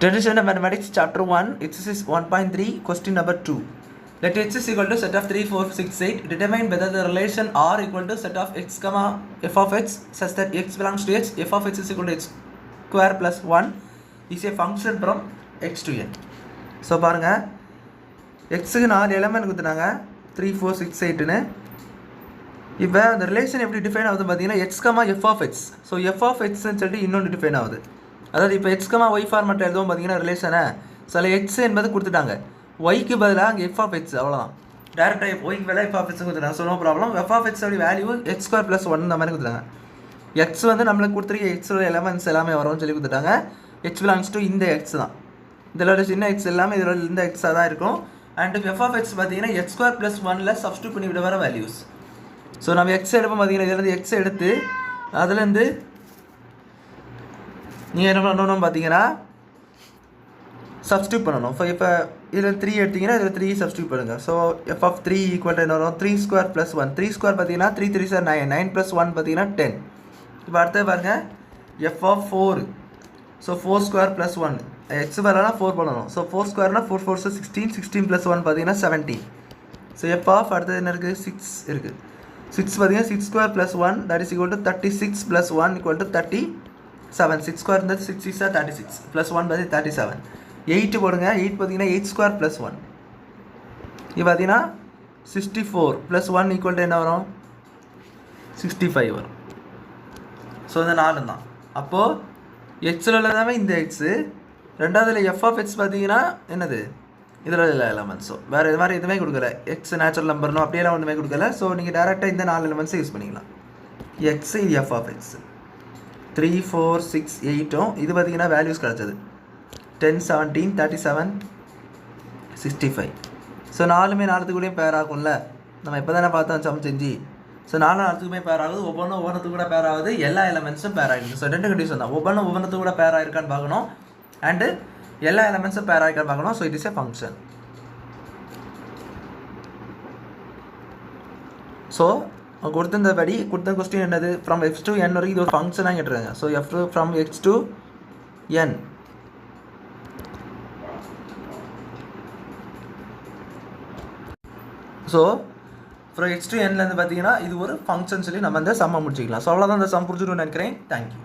Traditional Mathematics Chapter 1, Exercise 1.3, Question number 2. Let x is equal to set of 3, 4, 6, 8. Determine whether the relation R equal to set of x, comma f of x such that x belongs to x, f of x is equal to x square plus 1 is a function from x to n. So, பாருங்க xக்கு 4 element கொடுத்துட்டாங்க 3, 4, 6, 8ன்னு. இப்போ அந்த relation எப்படி define ஆகுது பார்த்தீங்கன்னா x, f of x. So f of x சொல்லிட்டு இன்னொன்று define ஆகுது. அதாவது இப்போ x, y ஃபார்மேட் எழுதுவோம் பார்த்தீங்கன்னா ரிலேஷனை சில x என்பது கொடுத்துட்டாங்க, ஒய்க்கு பதிலாக அங்கே f of x அவ்வளோதான். டேரெக்டாக ஒய்க்கு பதிலாக f of x கொடுத்துட்டாங்க. So no problem. f of x உடைய வேல்யூ x ஸ்கொயர் ப்ளஸ் 1 இந்த மாதிரி கொடுத்துட்டாங்க. x வந்து நம்மளுக்கு கொடுத்துருக்க எக்ஸோட எலமெண்ட்ஸ் எல்லாமே வரும்னு சொல்லி கொடுத்துட்டாங்க. x பிலாங்ஸ் டு இந்த x தான். இதோட சின்ன x எல்லாமே இதோட இந்த எக்ஸாக தான் இருக்கும். அண்ட் f of x பார்த்தீங்கன்னா x ஸ்கொயர் ப்ளஸ் 1ல் சப்ஸ்டியூட் பண்ணி விட வர வேல்யூஸ். ஸோ நம்ம எக்ஸ் எடுப்போம் பார்த்தீங்கன்னா இதுலேருந்து எக்ஸ் எடுத்து அதுலேருந்து நீங்கள் என்ன பண்ணணும் பார்த்தீங்கன்னா சப்ஸ்டியூட் பண்ணணும். இப்போ இதில் 3 எடுத்திங்கன்னா இதில் 3 சப்ஸ்டியூட் பண்ணுங்கள். ஸோ எஃப் ஆஃப் 3 ஈக்குவல் என்ன வரும், 3 ஸ்கொயர் ப்ளஸ் 1. 3 ஸ்கொயர் பார்த்தீங்கன்னா 3 3 சார் 9, 9 ப்ளஸ் 1 பார்த்தீங்கன்னா 10. இப்போ அடுத்தது பாருங்கள் F of 4. So 4 square plus 1, X வரனா 4 பண்ணணும். ஸோ 4 ஸ்கொயர்னால் 4 4 16, 16 ப்ளஸ் 1 பார்த்தீங்கன்னா 17. ஸோ எஃப் ஆஃப் அடுத்தது என்ன இருக்குது, 6 இருக்குது. 6 பார்த்தீங்கன்னா 6 square plus 1 that is equal to 36 plus 1 equal to 37. 6 square இருந்தது 6 6 36 ப்ளஸ் 1 பார்த்தீங்கன்னா 37. 8 போடுங்க. 8 பார்த்தீங்கன்னா 8 ஸ்கொயர் ப்ளஸ் 1 இது பார்த்தீங்கன்னா 64 ப்ளஸ் 1 ஈக்குவல் டு என்ன வரும், 65 வரும். ஸோ இந்த 4 தான். அப்போது எக்ஸில் உள்ளதாவே இந்த எக்ஸு, ரெண்டாவதுல எஃப் ஆஃப் எக்ஸ் பார்த்தீங்கன்னா என்னது இதில் இல்லை எலமெண்ட்ஸோ வேறு இது மாதிரி எதுவுமே கொடுக்கல. எக்ஸ் நேச்சுரல் நம்பர்னோ அப்படியெல்லாம் ஒன்றுமே கொடுக்கல. ஸோ நீங்கள் டேரெக்டாக இந்த 4 எலமெண்ட்ஸை யூஸ் பண்ணிக்கலாம். எக்ஸு இது எஃப் ஆஃப் எக்ஸ் 3, 4, 6, 8ம் இது பார்த்தீங்கன்னா வேல்யூஸ் கிடச்சது 10, 17, 37, 65. ஸோ 4மே 4த்துக்கூடயும் பேர் ஆகும்ல. நம்ம இப்போ தானே பார்த்தோம் சம் செஞ்சு. ஸோ 4 4த்துக்குமே பேர் ஆகுது, ஒவ்வொன்றுத்துக்கு கூட பேர் ஆகுது, எல்லா எலமெண்ட்ஸும் பேர் ஆகிடுது. ஸோ 2 கண்டிஷன் தான், ஒவ்வொன்றுத்துக்கு கூட பேர் ஆகிருக்கான்னு பார்க்கணும் அண்டு எல்லா எலமெண்ட்ஸும் பேர் ஆகிருக்கான்னு பார்க்கணும். So it is a function. So கொடுத்திருந்தபடி கொடுத்த கொஸ்டின் என்னது, ஃப்ரம் எக்ஸ் டு என் வரைக்கும் இது ஒரு ஃபங்க்ஷனாக கேட்டுருக்காங்க. So F from X to N. So from X to என்லேருந்து பார்த்தீங்கன்னா இது ஒரு ஃபங்க்ஷன் சொல்லி நம்ம இந்த சம்மை முடிச்சிக்கலாம். ஸோ அவ்வளோதான் இந்த சம் புரிஞ்சுட்டு நினைக்கிறேன். தேங்க்யூ.